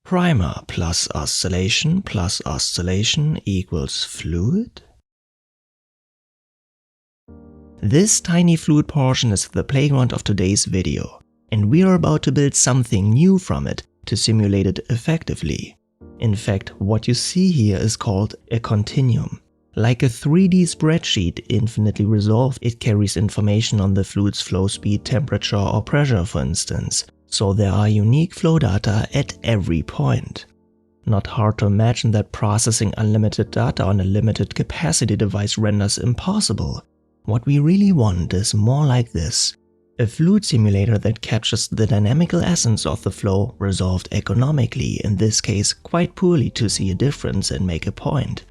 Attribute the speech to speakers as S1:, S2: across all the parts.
S1: Primer plus oscillation equals fluid? This tiny fluid portion is the playground of today's video, and we are about to build something new from it to simulate it effectively. In fact, what you see here is called a continuum. Like a 3D spreadsheet infinitely resolved, it carries information on the fluid's flow speed, temperature or pressure, for instance, so there are unique flow data at every point. Not hard to imagine that processing unlimited data on a limited capacity device renders impossible. What we really want is more like this: a fluid simulator that captures the dynamical essence of the flow resolved economically, in this case quite poorly to see a difference and make a point.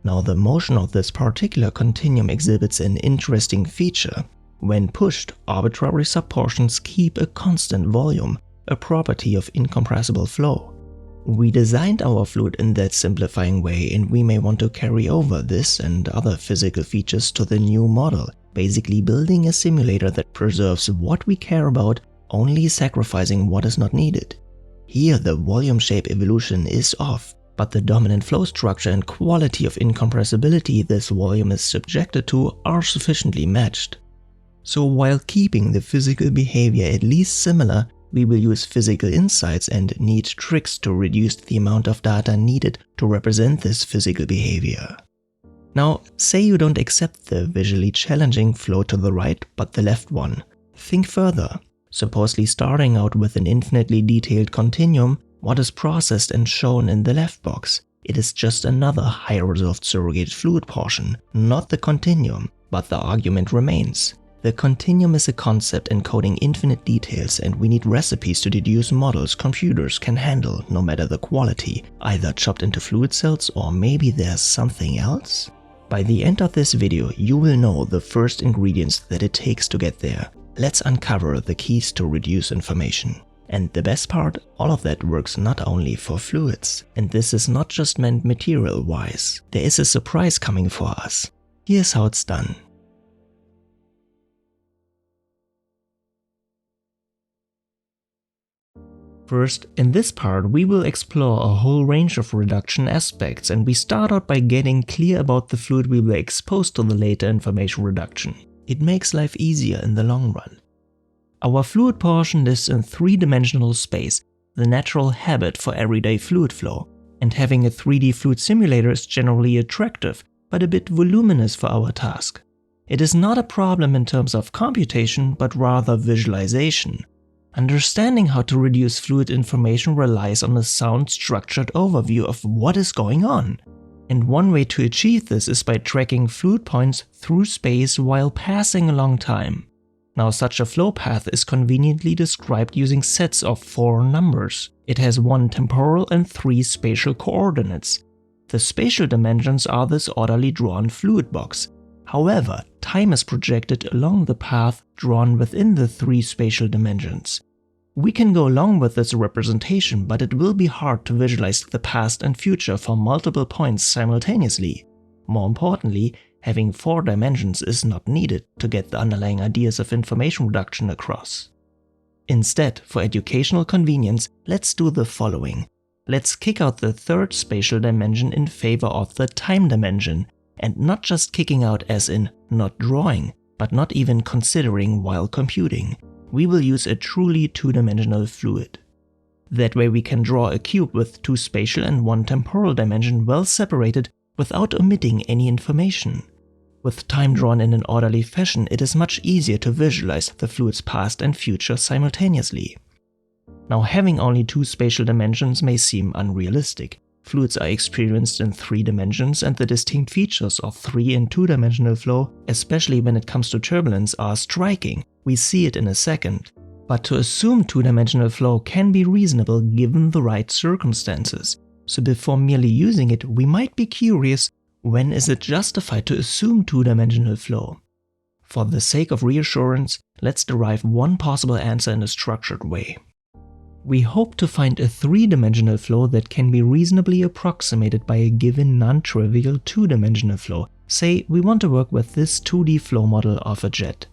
S1: Now the motion of this particular continuum exhibits an interesting feature. When pushed, arbitrary subportions keep a constant volume, a property of incompressible flow. We designed our fluid in that simplifying way, and we may want to carry over this and other physical features to the new model, basically building a simulator that preserves what we care about, only sacrificing what is not needed. Here the volume shape evolution is off, but the dominant flow structure and quality of incompressibility this volume is subjected to are sufficiently matched. So while keeping the physical behavior at least similar, we will use physical insights and neat tricks to reduce the amount of data needed to represent this physical behavior. Now, say you don't accept the visually challenging flow to the right, but the left one. Think further. Supposedly starting out with an infinitely detailed continuum, what is processed and shown in the left box? It is just another high-resolved surrogate fluid portion, not the continuum, but the argument remains. The continuum is a concept encoding infinite details, and we need recipes to deduce models computers can handle, no matter the quality, either chopped into fluid cells or maybe there's something else? By the end of this video, you will know the first ingredients that it takes to get there. Let's uncover the keys to reduce information. And the best part, all of that works not only for fluids. And this is not just meant material-wise. There is a surprise coming for us. Here's how it's done. First, in this part we will explore a whole range of reduction aspects, and we start out by getting clear about the fluid we will expose to the later information reduction. It makes life easier in the long run. Our fluid portion lives in three-dimensional space, the natural habit for everyday fluid flow, and having a 3D fluid simulator is generally attractive, but a bit voluminous for our task. It is not a problem in terms of computation, but rather visualization. Understanding how to reduce fluid information relies on a sound, structured overview of what is going on. And one way to achieve this is by tracking fluid points through space while passing along time. Now, such a flow path is conveniently described using sets of 4 numbers. It has 1 temporal and 3 spatial coordinates. The spatial dimensions are this orderly drawn fluid box. However, time is projected along the path drawn within the 3 spatial dimensions. We can go along with this representation, but it will be hard to visualize the past and future for multiple points simultaneously. More importantly, having 4 dimensions is not needed to get the underlying ideas of information reduction across. Instead, for educational convenience, let's do the following. Let's kick out the 3rd spatial dimension in favor of the time dimension, and not just kicking out as in not drawing, but not even considering while computing. We will use a truly 2-dimensional fluid. That way we can draw a cube with 2 spatial and 1 temporal dimension well separated without omitting any information. With time drawn in an orderly fashion, it is much easier to visualize the fluid's past and future simultaneously. Now, having only 2 spatial dimensions may seem unrealistic. Fluids are experienced in 3 dimensions, and the distinct features of 3 and 2-dimensional flow, especially when it comes to turbulence, are striking. We see it in a second. But to assume 2-dimensional flow can be reasonable given the right circumstances. So before merely using it, we might be curious, when is it justified to assume 2-dimensional flow? For the sake of reassurance, let's derive one possible answer in a structured way. We hope to find a 3-dimensional flow that can be reasonably approximated by a given non-trivial 2-dimensional flow. Say we want to work with this 2D flow model of a jet.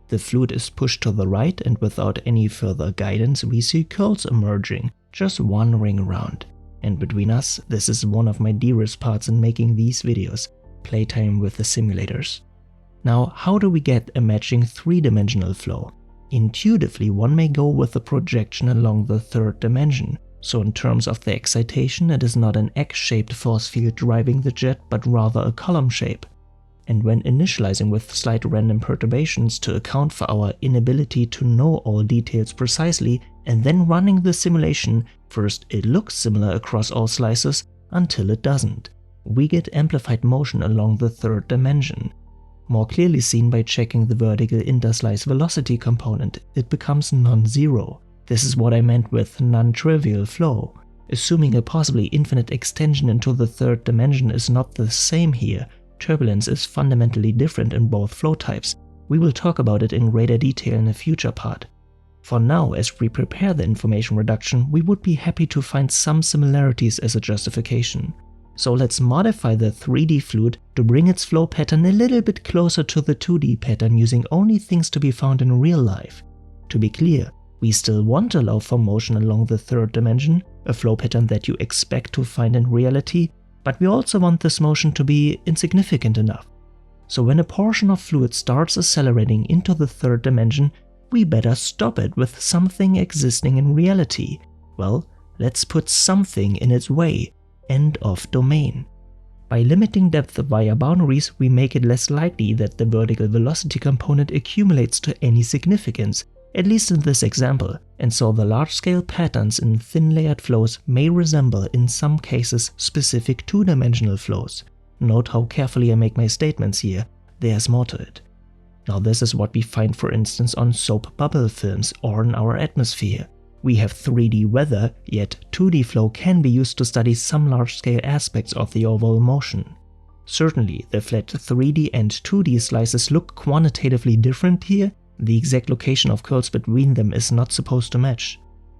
S1: The fluid is pushed to the right, and without any further guidance we see curls emerging, just wandering around. And between us, this is one of my dearest parts in making these videos, playtime with the simulators. Now, how do we get a matching 3-dimensional flow? Intuitively, one may go with a projection along the 3rd dimension. So in terms of the excitation, it is not an X-shaped force field driving the jet, but rather a column shape. And when initializing with slight random perturbations to account for our inability to know all details precisely, and then running the simulation, first it looks similar across all slices until it doesn't. We get amplified motion along the 3rd dimension. More clearly seen by checking the vertical interslice velocity component, it becomes non-zero. This is what I meant with non-trivial flow. Assuming a possibly infinite extension into the 3rd dimension is not the same here, turbulence is fundamentally different in both flow types. We will talk about it in greater detail in a future part. For now, as we prepare the information reduction, we would be happy to find some similarities as a justification. So let's modify the 3D fluid to bring its flow pattern a little bit closer to the 2D pattern using only things to be found in real life. To be clear, we still want to allow for motion along the 3rd dimension, a flow pattern that you expect to find in reality, but we also want this motion to be insignificant enough. So when a portion of fluid starts accelerating into the 3rd dimension, we better stop it with something existing in reality. Well, let's put something in its way. End of domain. By limiting depth via boundaries, we make it less likely that the vertical velocity component accumulates to any significance, at least in this example, and so the large-scale patterns in thin-layered flows may resemble, in some cases, specific 2-dimensional flows. Note how carefully I make my statements here, there's more to it. Now this is what we find for instance on soap bubble films or in our atmosphere. We have 3D weather, yet 2D flow can be used to study some large-scale aspects of the overall motion. Certainly, the flat 3D and 2D slices look quantitatively different here. The exact location of curls between them is not supposed to match.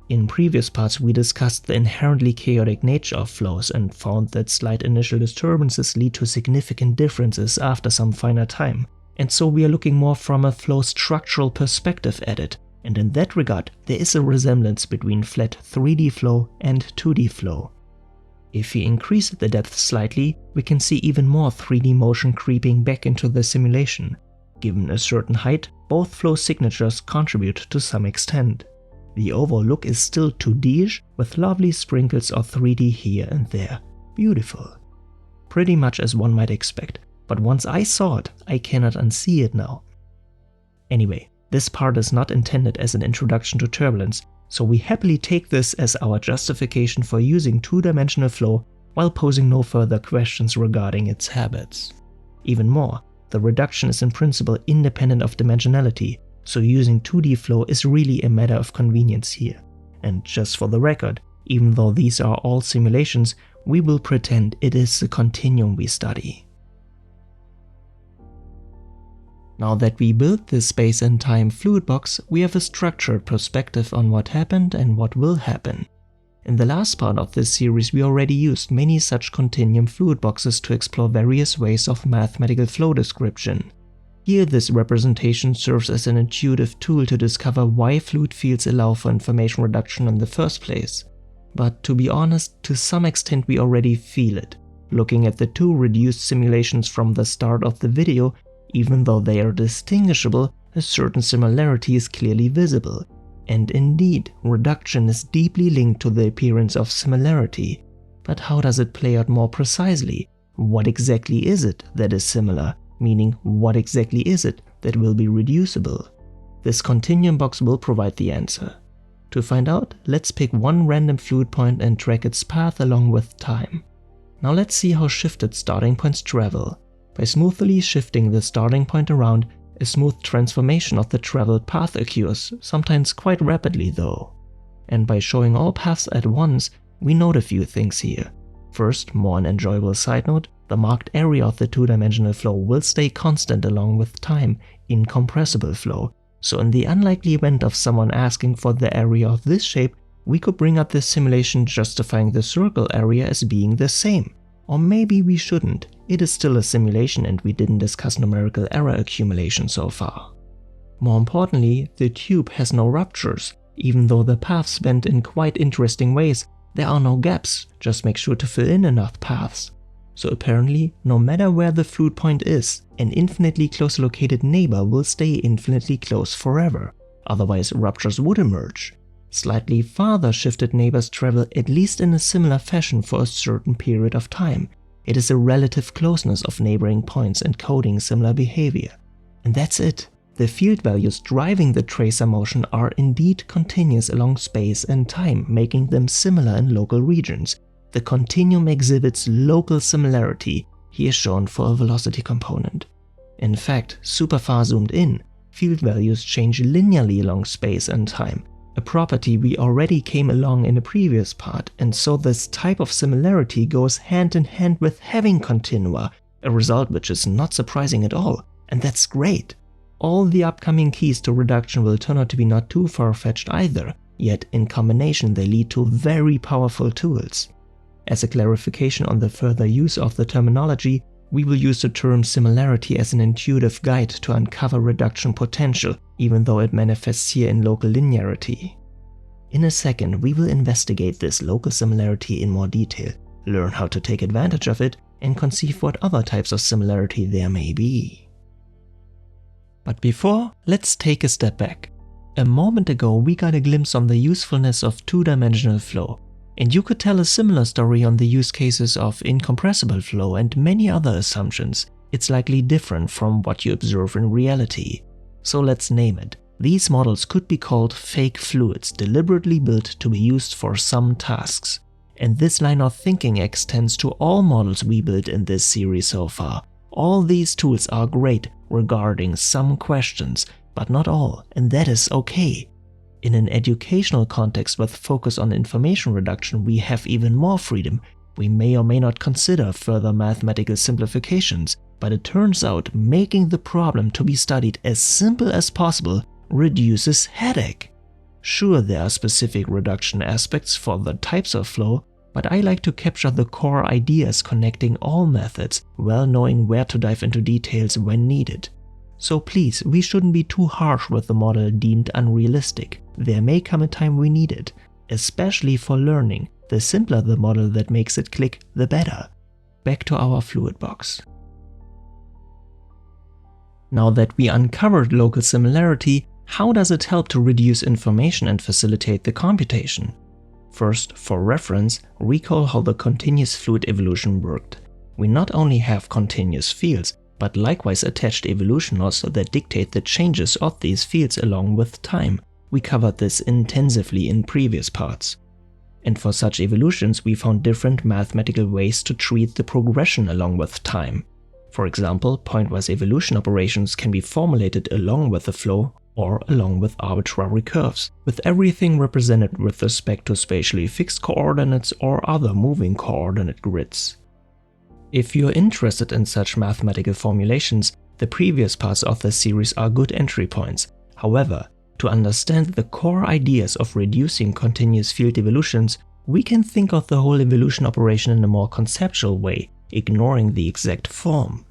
S1: In previous parts we discussed the inherently chaotic nature of flows and found that slight initial disturbances lead to significant differences after some finite time, and so we are looking more from a flow structural perspective at it, and in that regard there is a resemblance between flat 3D flow and 2D flow. If we increase the depth slightly, we can see even more 3D motion creeping back into the simulation. Given a certain height, both flow signatures contribute to some extent. The overall look is still 2D-ish, with lovely sprinkles of 3D here and there. Beautiful. Pretty much as one might expect, but once I saw it, I cannot unsee it now. Anyway, this part is not intended as an introduction to turbulence, so we happily take this as our justification for using 2-dimensional flow while posing no further questions regarding its habits. Even more, the reduction is in principle independent of dimensionality, so using 2D flow is really a matter of convenience here. And just for the record, even though these are all simulations, we will pretend it is the continuum we study. Now that we built this space and time fluid box, we have a structured perspective on what happened and what will happen. In the last part of this series we already used many such continuum fluid boxes to explore various ways of mathematical flow description. Here this representation serves as an intuitive tool to discover why fluid fields allow for information reduction in the first place. But to be honest, to some extent we already feel it. Looking at the two reduced simulations from the start of the video, even though they are distinguishable, a certain similarity is clearly visible. And indeed, reduction is deeply linked to the appearance of similarity. But how does it play out more precisely? What exactly is it that is similar? Meaning, what exactly is it that will be reducible? This continuum box will provide the answer. To find out, let's pick one random fluid point and track its path along with time. Now let's see how shifted starting points travel. By smoothly shifting the starting point around, a smooth transformation of the traveled path occurs, sometimes quite rapidly though. And by showing all paths at once, we note a few things here. First, more an enjoyable side note, the marked area of the 2-dimensional flow will stay constant along with time, incompressible flow. So in the unlikely event of someone asking for the area of this shape, we could bring up this simulation justifying the circle area as being the same. Or maybe we shouldn't. It is still a simulation and we didn't discuss numerical error accumulation so far. More importantly, the tube has no ruptures. Even though the paths bend in quite interesting ways, there are no gaps, just make sure to fill in enough paths. So apparently, no matter where the fluid point is, an infinitely close located neighbor will stay infinitely close forever, otherwise ruptures would emerge. Slightly farther shifted neighbors travel at least in a similar fashion for a certain period of time. It is a relative closeness of neighboring points encoding similar behavior. And that's it. The field values driving the tracer motion are indeed continuous along space and time, making them similar in local regions. The continuum exhibits local similarity, here shown for a velocity component. In fact, super far zoomed in, field values change linearly along space and time, a property we already came along in a previous part, and so this type of similarity goes hand in hand with having continua, a result which is not surprising at all, and that's great. All the upcoming keys to reduction will turn out to be not too far-fetched either, yet in combination they lead to very powerful tools. As a clarification on the further use of the terminology, we will use the term similarity as an intuitive guide to uncover reduction potential, even though it manifests here in local linearity. In a second, we will investigate this local similarity in more detail, learn how to take advantage of it, and conceive what other types of similarity there may be. But before, let's take a step back. A moment ago we got a glimpse on the usefulness of two-dimensional flow, and you could tell a similar story on the use cases of incompressible flow and many other assumptions. It's likely different from what you observe in reality. So let's name it. These models could be called fake fluids, deliberately built to be used for some tasks. And this line of thinking extends to all models we built in this series so far. All these tools are great regarding some questions, but not all, and that is okay. In an educational context with focus on information reduction, we have even more freedom. We may or may not consider further mathematical simplifications, but it turns out making the problem to be studied as simple as possible reduces headache. Sure, there are specific reduction aspects for the types of flow, but I like to capture the core ideas connecting all methods, well knowing where to dive into details when needed. So please, we shouldn't be too harsh with the model deemed unrealistic. There may come a time we need it, especially for learning. The simpler the model that makes it click, the better. Back to our fluid box. Now that we uncovered local similarity, how does it help to reduce information and facilitate the computation? First, for reference, recall how the continuous fluid evolution worked. We not only have continuous fields, but likewise attached evolution laws that dictate the changes of these fields along with time. We covered this intensively in previous parts. And for such evolutions, we found different mathematical ways to treat the progression along with time. For example, pointwise evolution operations can be formulated along with the flow or along with arbitrary curves, with everything represented with respect to spatially fixed coordinates or other moving coordinate grids. If you're interested in such mathematical formulations, the previous parts of the series are good entry points. However, to understand the core ideas of reducing continuous field evolutions, we can think of the whole evolution operation in a more conceptual way, ignoring the exact form.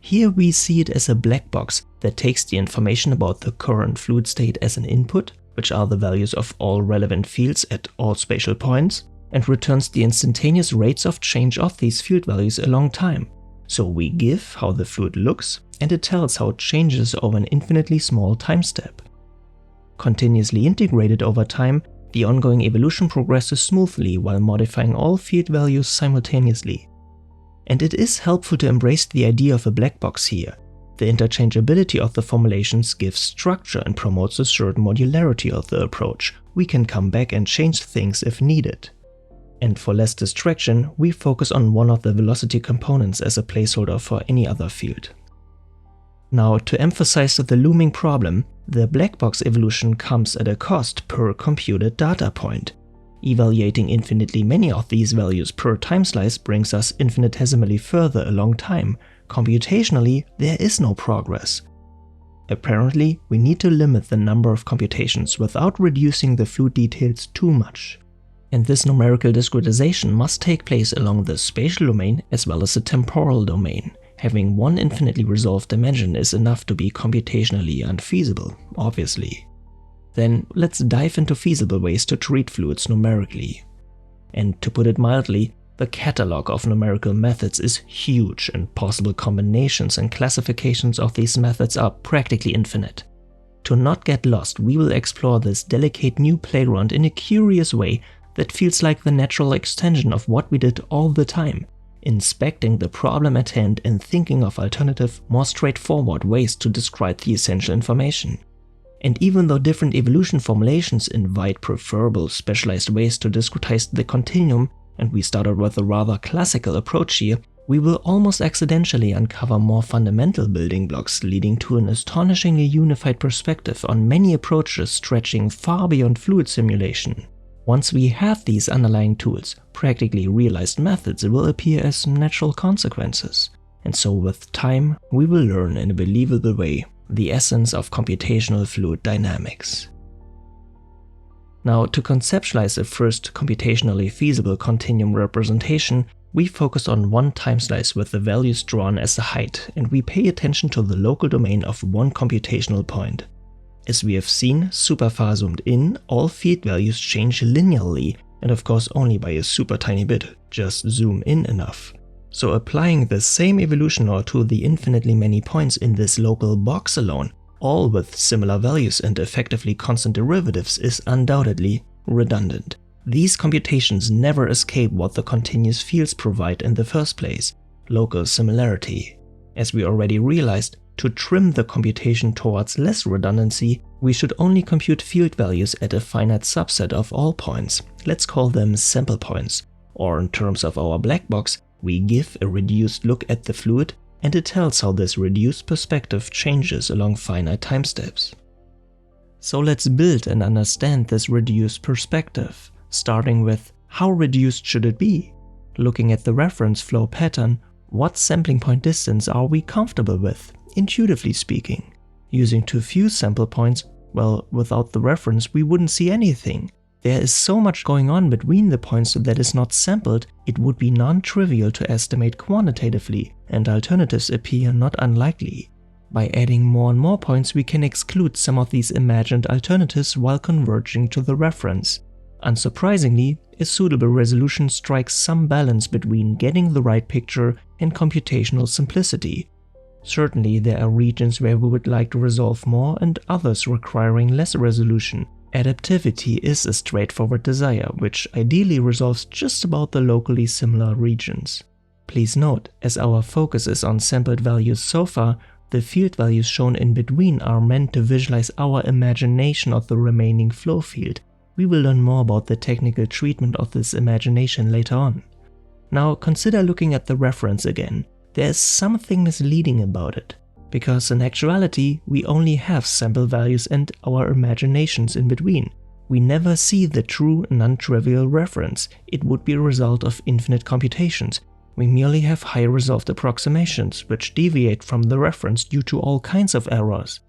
S1: Here we see it as a black box that takes the information about the current fluid state as an input, which are the values of all relevant fields at all spatial points, and returns the instantaneous rates of change of these field values along time. So we give how the fluid looks, and it tells how it changes over an infinitely small time step. Continuously integrated over time, the ongoing evolution progresses smoothly while modifying all field values simultaneously. And it is helpful to embrace the idea of a black box here. The interchangeability of the formulations gives structure and promotes a certain modularity of the approach. We can come back and change things if needed. And for less distraction, we focus on one of the velocity components as a placeholder for any other field. Now, to emphasize the looming problem, the black box evolution comes at a cost per computed data point. Evaluating infinitely many of these values per time slice brings us infinitesimally further along time. Computationally, there is no progress. Apparently, we need to limit the number of computations without reducing the fluid details too much. And this numerical discretization must take place along the spatial domain as well as the temporal domain. Having one infinitely resolved dimension is enough to be computationally unfeasible, obviously. Then let's dive into feasible ways to treat fluids numerically. And to put it mildly, the catalog of numerical methods is huge and possible combinations and classifications of these methods are practically infinite. To not get lost, we will explore this delicate new playground in a curious way that feels like the natural extension of what we did all the time, inspecting the problem at hand and thinking of alternative, more straightforward ways to describe the essential information. And even though different evolution formulations invite preferable specialized ways to discretize the continuum, and we started with a rather classical approach here, we will almost accidentally uncover more fundamental building blocks leading to an astonishingly unified perspective on many approaches stretching far beyond fluid simulation. Once we have these underlying tools, practically realized methods will appear as natural consequences. And so with time, we will learn in a believable way the essence of computational fluid dynamics. Now, to conceptualize a first computationally feasible continuum representation, we focus on one time slice with the values drawn as the height, and we pay attention to the local domain of one computational point. As we have seen, super far zoomed in, all field values change linearly, and of course only by a super tiny bit, just zoom in enough. So applying the same evolution law to the infinitely many points in this local box alone, all with similar values and effectively constant derivatives, is undoubtedly redundant. These computations never escape what the continuous fields provide in the first place, local similarity. As we already realized, to trim the computation towards less redundancy, we should only compute field values at a finite subset of all points. Let's call them sample points, or in terms of our black box, we give a reduced look at the fluid and it tells how this reduced perspective changes along finite time steps. So let's build and understand this reduced perspective, starting with how reduced should it be? Looking at the reference flow pattern, what sampling point distance are we comfortable with, intuitively speaking? Using too few sample points, well, without the reference we wouldn't see anything. There is so much going on between the points that is not sampled, it would be non-trivial to estimate quantitatively, and alternatives appear not unlikely. By adding more and more points, we can exclude some of these imagined alternatives while converging to the reference. Unsurprisingly, a suitable resolution strikes some balance between getting the right picture and computational simplicity. Certainly, there are regions where we would like to resolve more and others requiring less resolution. Adaptivity is a straightforward desire, which ideally resolves just about the locally similar regions. Please note, as our focus is on sampled values so far, the field values shown in between are meant to visualize our imagination of the remaining flow field. We will learn more about the technical treatment of this imagination later on. Now consider looking at the reference again. There is something misleading about it, because in actuality we only have sample values and our imaginations in between. We never see the true non-trivial reference. It would be a result of infinite computations. We merely have high resolved approximations which deviate from the reference due to all kinds of errors.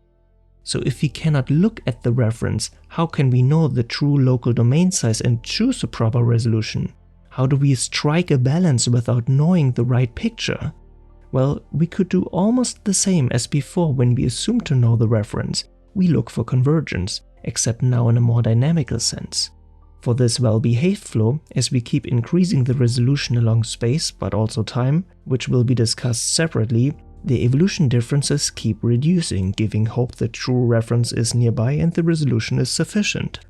S1: So if we cannot look at the reference, how can we know the true local domain size and choose a proper resolution? How do we strike a balance without knowing the right picture? Well, we could do almost the same as before when we assume to know the reference. We look for convergence, except now in a more dynamical sense. For this well-behaved flow, as we keep increasing the resolution along space but also time, which will be discussed separately, the evolution differences keep reducing, giving hope the true reference is nearby and the resolution is sufficient.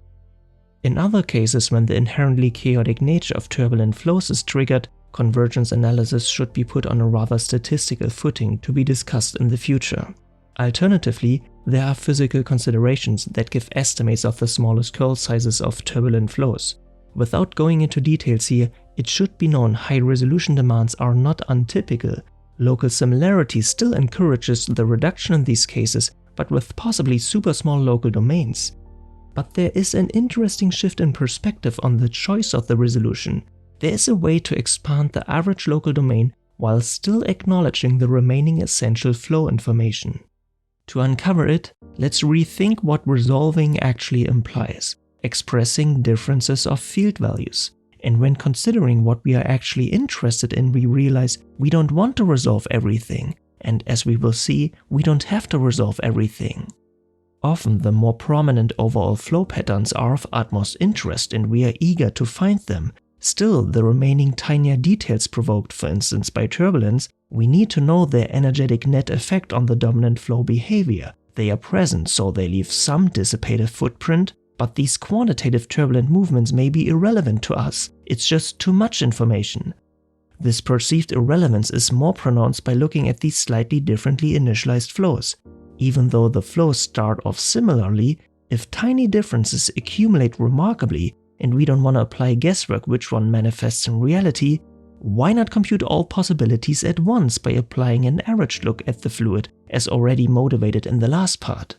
S1: In other cases, when the inherently chaotic nature of turbulent flows is triggered, convergence analysis should be put on a rather statistical footing to be discussed in the future. Alternatively, there are physical considerations that give estimates of the smallest curl sizes of turbulent flows. Without going into details here, it should be known high-resolution demands are not untypical. Local similarity still encourages the reduction in these cases, but with possibly super small local domains. But there is an interesting shift in perspective on the choice of the resolution. There is a way to expand the average local domain while still acknowledging the remaining essential flow information. To uncover it, let's rethink what resolving actually implies, expressing differences of field values. And when considering what we are actually interested in, we realize we don't want to resolve everything. And as we will see, we don't have to resolve everything. Often the more prominent overall flow patterns are of utmost interest and we are eager to find them. Still, the remaining tinier details provoked, for instance by turbulence, we need to know their energetic net effect on the dominant flow behavior. They are present, so they leave some dissipative footprint, but these quantitative turbulent movements may be irrelevant to us. It's just too much information. This perceived irrelevance is more pronounced by looking at these slightly differently initialized flows. Even though the flows start off similarly, if tiny differences accumulate remarkably and we don't want to apply guesswork which one manifests in reality, why not compute all possibilities at once by applying an averaged look at the fluid as already motivated in the last part?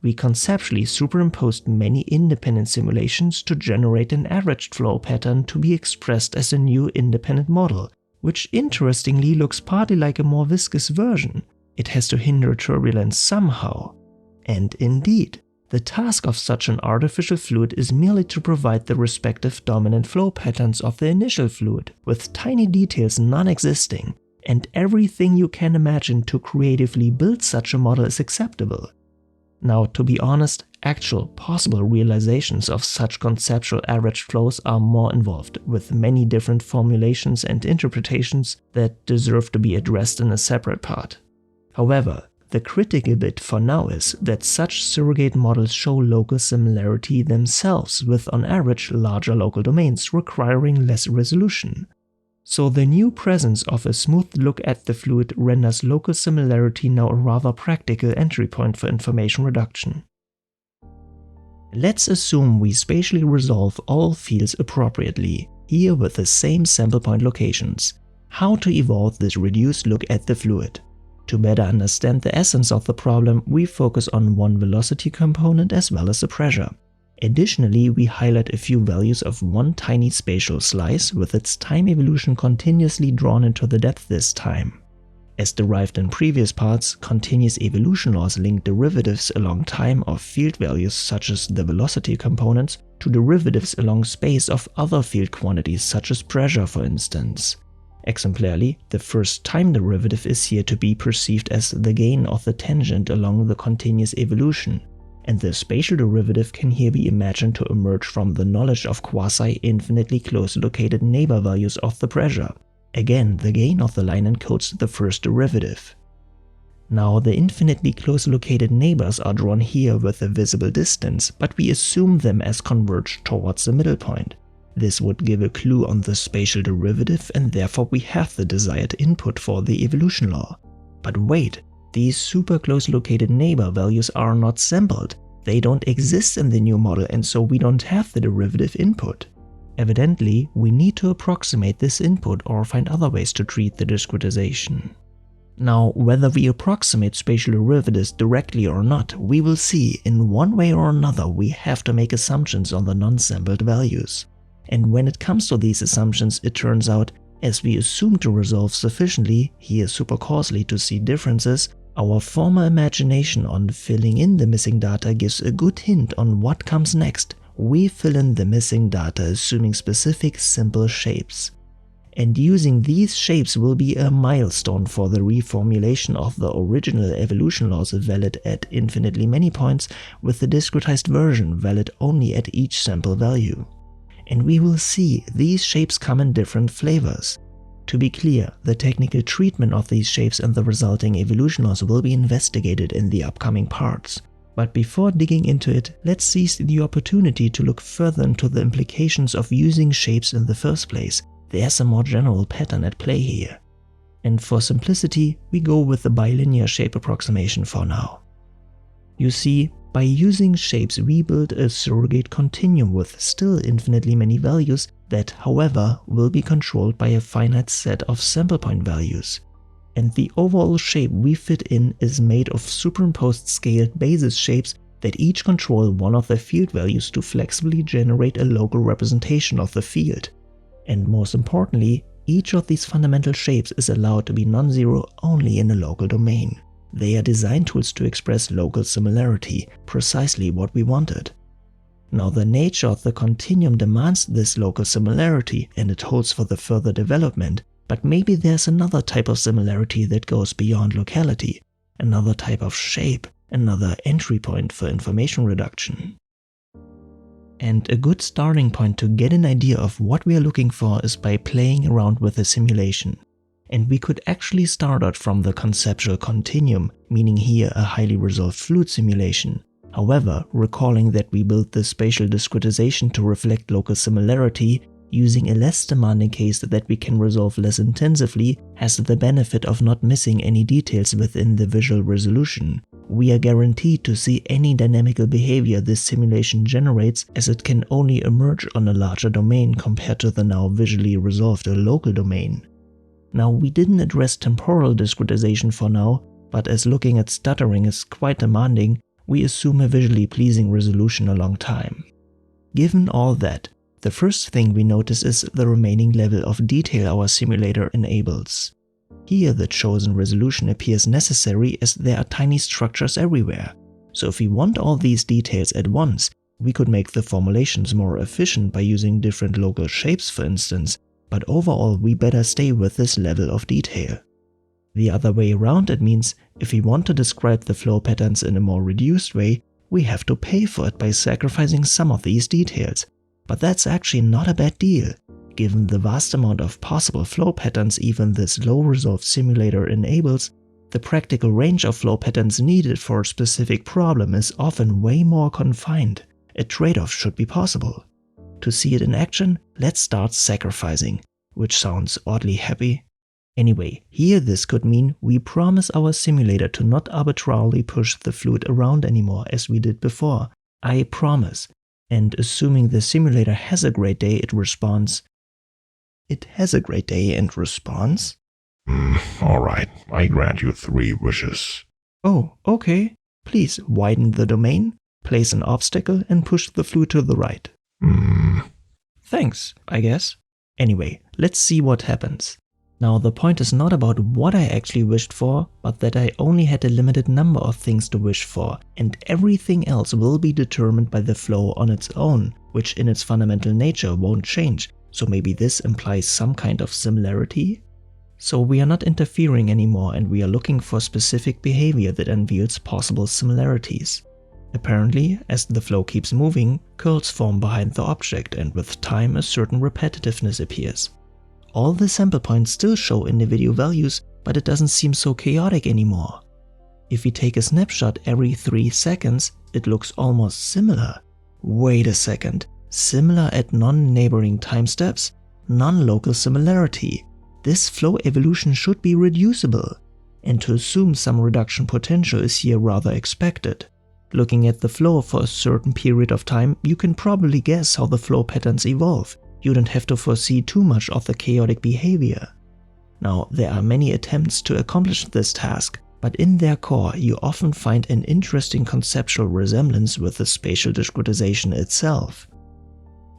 S1: We conceptually superimposed many independent simulations to generate an averaged flow pattern to be expressed as a new independent model, which interestingly looks partly like a more viscous version. It has to hinder turbulence somehow. And indeed, the task of such an artificial fluid is merely to provide the respective dominant flow patterns of the initial fluid, with tiny details non-existing, and everything you can imagine to creatively build such a model is acceptable. Now, to be honest, actual possible realizations of such conceptual average flows are more involved, with many different formulations and interpretations that deserve to be addressed in a separate part. However, the critical bit for now is that such surrogate models show local similarity themselves, with on average larger local domains requiring less resolution. So the new presence of a smooth look at the fluid renders local similarity now a rather practical entry point for information reduction. Let's assume we spatially resolve all fields appropriately, here with the same sample point locations. How to evolve this reduced look at the fluid? To better understand the essence of the problem, we focus on one velocity component as well as the pressure. Additionally, we highlight a few values of one tiny spatial slice with its time evolution continuously drawn into the depth this time. As derived in previous parts, continuous evolution laws link derivatives along time of field values such as the velocity components to derivatives along space of other field quantities such as pressure, for instance. Exemplarily, the first time derivative is here to be perceived as the gain of the tangent along the continuous evolution, and the spatial derivative can here be imagined to emerge from the knowledge of quasi-infinitely close located neighbor values of the pressure. Again, the gain of the line encodes the first derivative. Now, the infinitely close located neighbors are drawn here with a visible distance, but we assume them as converged towards the middle point. This would give a clue on the spatial derivative, and therefore we have the desired input for the evolution law. But wait, these super close located neighbor values are not sampled. They don't exist in the new model, and so we don't have the derivative input. Evidently, we need to approximate this input or find other ways to treat the discretization. Now, whether we approximate spatial derivatives directly or not, we will see. In one way or another, we have to make assumptions on the non-sampled values. And when it comes to these assumptions, it turns out, as we assume to resolve sufficiently, here super causally to see differences, our former imagination on filling in the missing data gives a good hint on what comes next. We fill in the missing data assuming specific simple shapes. And using these shapes will be a milestone for the reformulation of the original evolution laws valid at infinitely many points, with the discretized version valid only at each sample value. And we will see these shapes come in different flavors. To be clear, the technical treatment of these shapes and the resulting evolution laws will be investigated in the upcoming parts. But before digging into it, let's seize the opportunity to look further into the implications of using shapes in the first place. There's a more general pattern at play here. And for simplicity, we go with the bilinear shape approximation for now. You see, by using shapes, we build a surrogate continuum with still infinitely many values that, however, will be controlled by a finite set of sample point values. And the overall shape we fit in is made of superimposed scaled basis shapes that each control one of the field values to flexibly generate a local representation of the field. And most importantly, each of these fundamental shapes is allowed to be non-zero only in a local domain. They are design tools to express local similarity, precisely what we wanted. Now, the nature of the continuum demands this local similarity, and it holds for the further development, but maybe there's another type of similarity that goes beyond locality, another type of shape, another entry point for information reduction. And a good starting point to get an idea of what we are looking for is by playing around with the simulation. And we could actually start out from the conceptual continuum, meaning here a highly resolved fluid simulation. However, recalling that we built the spatial discretization to reflect local similarity, using a less demanding case that we can resolve less intensively has the benefit of not missing any details within the visual resolution. We are guaranteed to see any dynamical behavior this simulation generates, as it can only emerge on a larger domain compared to the now visually resolved local domain. Now, we didn't address temporal discretization for now, but as looking at stuttering is quite demanding, we assume a visually pleasing resolution along time. Given all that, the first thing we notice is the remaining level of detail our simulator enables. Here the chosen resolution appears necessary as there are tiny structures everywhere. So if we want all these details at once, we could make the formulations more efficient by using different local shapes for instance, but overall we better stay with this level of detail. The other way around, it means if we want to describe the flow patterns in a more reduced way, we have to pay for it by sacrificing some of these details. But that's actually not a bad deal. Given the vast amount of possible flow patterns even this low-resolved simulator enables, the practical range of flow patterns needed for a specific problem is often way more confined. A trade-off should be possible. To see it in action, let's start sacrificing, which sounds oddly happy. Anyway, here this could mean we promise our simulator to not arbitrarily push the fluid around anymore as we did before. I promise. And assuming the simulator has a great day, it responds, "It has a great day and responds."
S2: Alright, I grant you 3 wishes.
S1: Oh, okay. Please widen the domain, place an obstacle and push the fluid to the right. Thanks, I guess. Anyway, let's see what happens. Now the point is not about what I actually wished for, but that I only had a limited number of things to wish for, and everything else will be determined by the flow on its own, which in its fundamental nature won't change, so maybe this implies some kind of similarity? So we are not interfering anymore and we are looking for specific behavior that unveils possible similarities. Apparently, as the flow keeps moving, curls form behind the object and with time a certain repetitiveness appears. All the sample points still show individual values, but it doesn't seem so chaotic anymore. If we take a snapshot every 3 seconds, it looks almost similar. Wait a second, similar at non-neighboring time steps? Non-local similarity. This flow evolution should be reducible, and to assume some reduction potential is here rather expected. Looking at the flow for a certain period of time, you can probably guess how the flow patterns evolve. You don't have to foresee too much of the chaotic behavior. Now, there are many attempts to accomplish this task, but in their core you often find an interesting conceptual resemblance with the spatial discretization itself.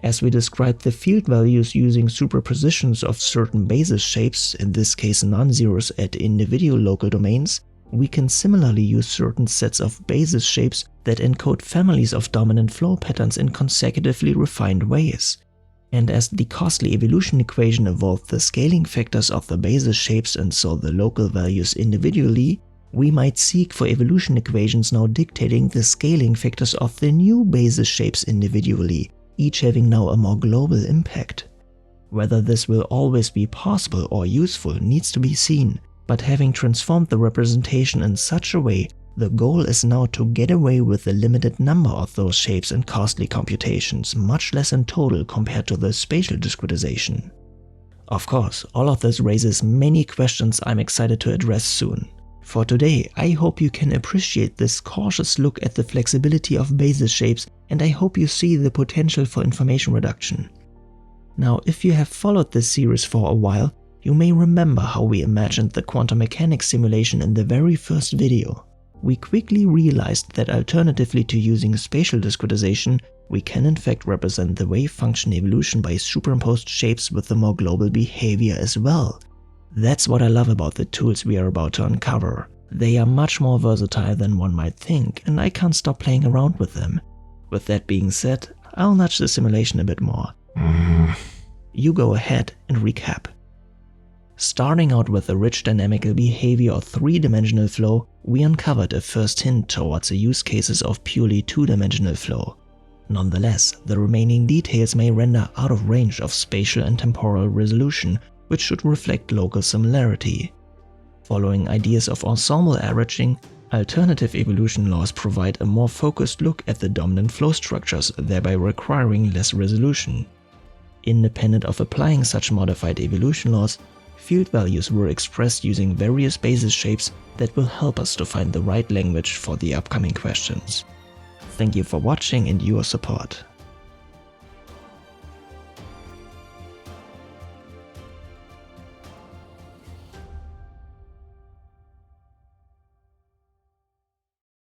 S1: As we describe the field values using superpositions of certain basis shapes, in this case non-zeros at individual local domains, we can similarly use certain sets of basis shapes that encode families of dominant flow patterns in consecutively refined ways. And as the costly evolution equation evolved the scaling factors of the basis shapes and so the local values individually, we might seek for evolution equations now dictating the scaling factors of the new basis shapes individually, each having now a more global impact. Whether this will always be possible or useful needs to be seen, but having transformed the representation in such a way, the goal is now to get away with a limited number of those shapes and costly computations, much less in total compared to the spatial discretization. Of course, all of this raises many questions I'm excited to address soon. For today, I hope you can appreciate this cautious look at the flexibility of basis shapes, and I hope you see the potential for information reduction. Now, if you have followed this series for a while, you may remember how we imagined the quantum mechanics simulation in the very first video. We quickly realized that alternatively to using spatial discretization, we can in fact represent the wave function evolution by superimposed shapes with a more global behavior as well. That's what I love about the tools we are about to uncover. They are much more versatile than one might think, and I can't stop playing around with them. With that being said, I'll nudge the simulation a bit more. You go ahead and recap. Starting out with the rich dynamical behavior of three-dimensional flow, we uncovered a first hint towards the use cases of purely two-dimensional flow. Nonetheless, the remaining details may render out of range of spatial and temporal resolution, which should reflect local similarity. Following ideas of ensemble averaging, alternative evolution laws provide a more focused look at the dominant flow structures, thereby requiring less resolution. Independent of applying such modified evolution laws, field values were expressed using various basis shapes that will help us to find the right language for the upcoming questions. Thank you for watching and your support.